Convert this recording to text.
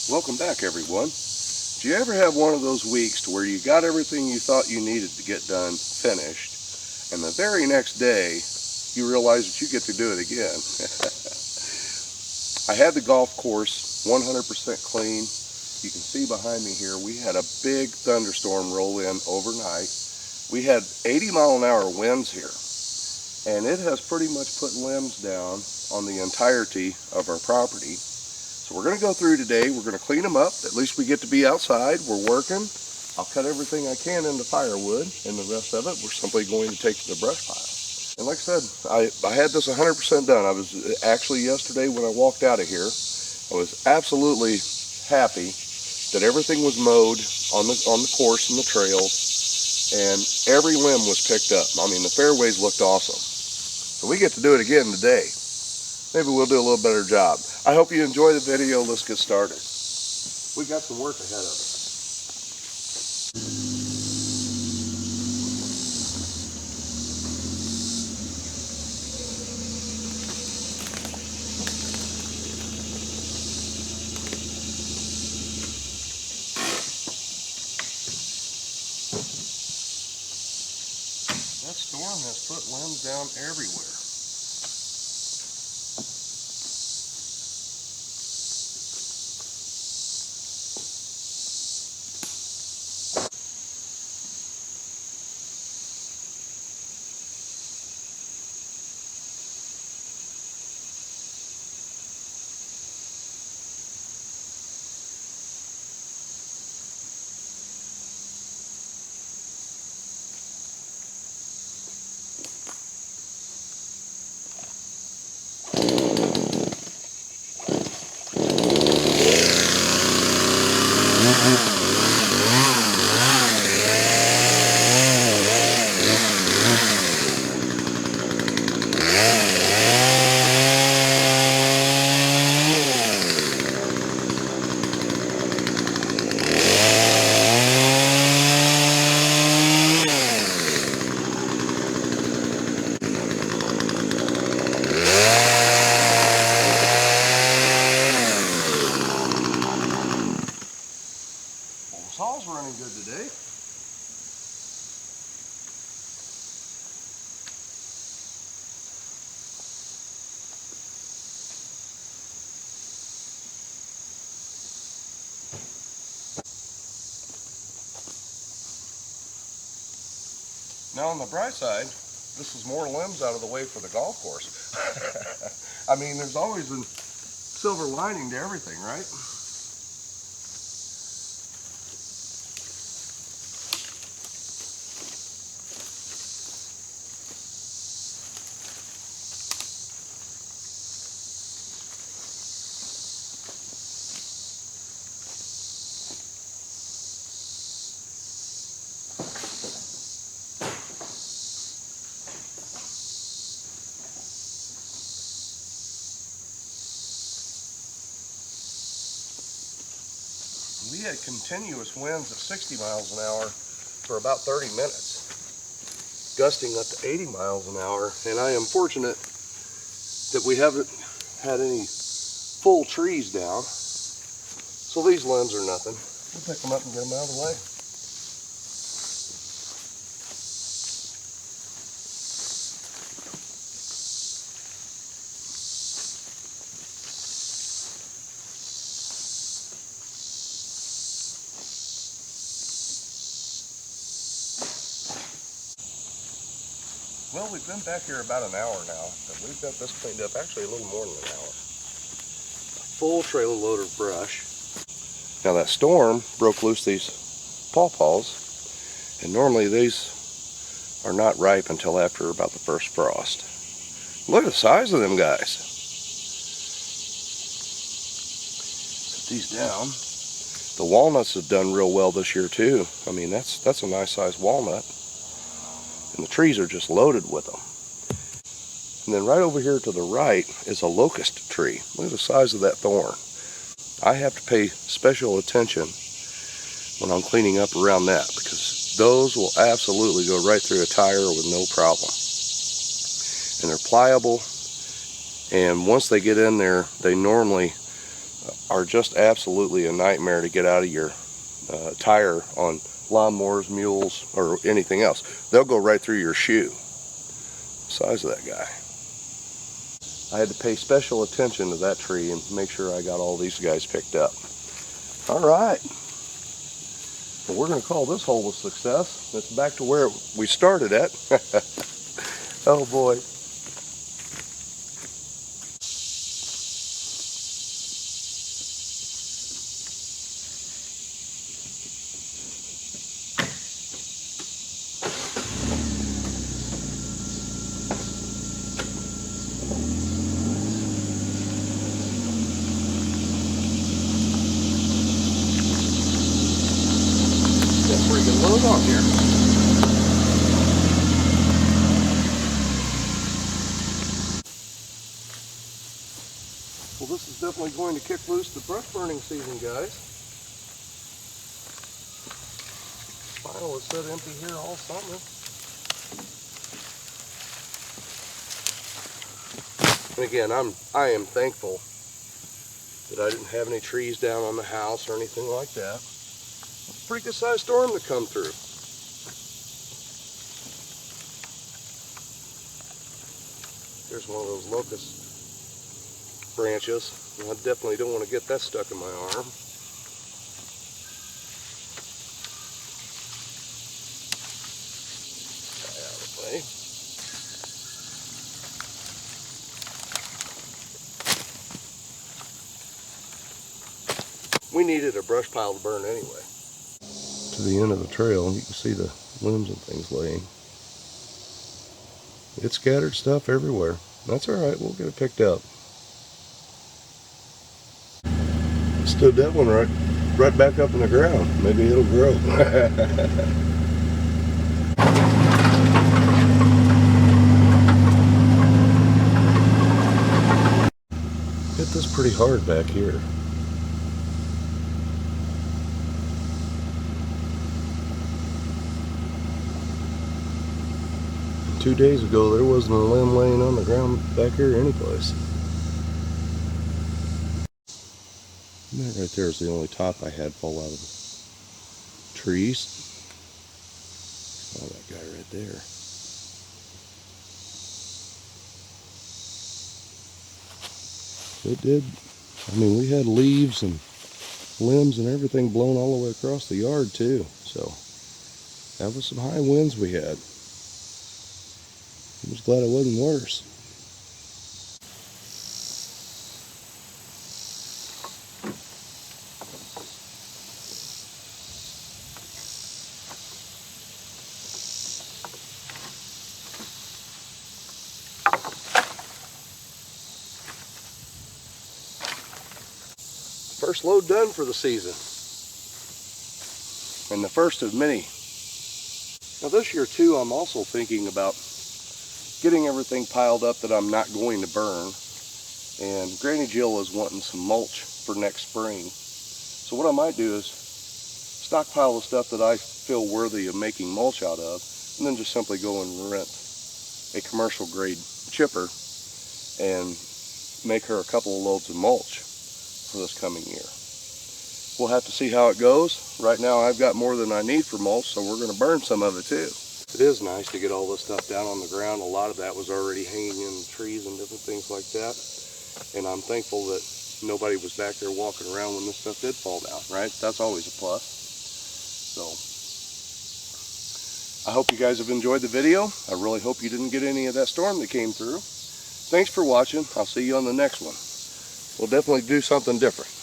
Welcome back, everyone. Do you ever have one of those weeks to where you got everything you thought you needed to get done finished, and the very next day you realize that you get to do it again? I had the golf course 100% clean. You can see behind me here we had a big thunderstorm roll in overnight. We had 80-mile-an-hour winds here, and it has pretty much put limbs down on the entirety of our property. So we're going to go through today. We're going to clean them up. At least we get to be outside. We're working. I'll cut everything I can into firewood, and the rest of it we're simply going to take to the brush pile. And like I said, I had this 100% done. I was actually yesterday when I walked out of here, I was absolutely happy that everything was mowed on the course and the trails, and every limb was picked up. I mean, the fairways looked awesome. So we get to do it again today. Maybe we'll do a little better job. I hope you enjoy the video. Let's get started. We got some work ahead of us. That storm has put limbs down everywhere. Saw's running good today. Now on the bright side, this is more limbs out of the way for the golf course. I mean, there's always a silver lining to everything, right? We had continuous winds at 60 miles an hour for about 30 minutes, gusting up to 80 miles an hour, and I am fortunate that we haven't had any full trees down, so these limbs are nothing. We'll pick them up and get them out of the way. Well, we've been back here about an hour now, but we've got this cleaned up actually a little more than an hour. A full trailer load of brush. Now that storm broke loose these pawpaws, and normally these are not ripe until after about the first frost. Look at the size of them guys. Put these down. The walnuts have done real well this year too. I mean, that's a nice sized walnut. And the trees are just loaded with them. And then right over here to the right is a locust tree. Look at the size of that thorn. I have to pay special attention when I'm cleaning up around that, because those will absolutely go right through a tire with no problem. And they're pliable, and once they get in there, they normally are just absolutely a nightmare to get out of your tire on lawnmowers, mules, or anything else. They'll go right through your shoe. Size of that guy. I had to pay special attention to that tree and make sure I got all these guys picked up. All right. Well, we're going to call this hole a success. It's back to where we started at. Oh boy. Freaking load on here. Well, this is definitely going to kick loose the brush burning season, guys. Pile has sat empty here all summer. And again, I am thankful that I didn't have any trees down on the house or anything like that. Pretty good sized storm to come through. There's one of those locust branches. I definitely don't want to get that stuck in my arm. Out of the way. We needed a brush pile to burn anyway. To the end of the trail, you can see the limbs and things laying. It's scattered stuff everywhere. That's alright, we'll get it picked up. Stood that one right back up in the ground. Maybe it'll grow. Hit this pretty hard back here. And 2 days ago there wasn't a limb laying on the ground back here anyplace. And that right there is the only top I had fall out of the trees. Oh, that guy right there. It did. I mean, we had leaves and limbs and everything blown all the way across the yard too. So that was some high winds we had. I was glad it wasn't worse. First load done for the season. And the first of many. Now this year too, I'm also thinking about getting everything piled up that I'm not going to burn. And Granny Jill is wanting some mulch for next spring. So what I might do is stockpile the stuff that I feel worthy of making mulch out of, and then just simply go and rent a commercial grade chipper and make her a couple of loads of mulch for this coming year. We'll have to see how it goes. Right now I've got more than I need for mulch, so we're going to burn some of it too. It is nice to get all this stuff down on the ground. A lot of that was already hanging in trees and different things like that. And I'm thankful that nobody was back there walking around when this stuff did fall down, right? That's always a plus. So I hope you guys have enjoyed the video. I really hope you didn't get any of that storm that came through. Thanks for watching. I'll see you on the next one. We'll definitely do something different.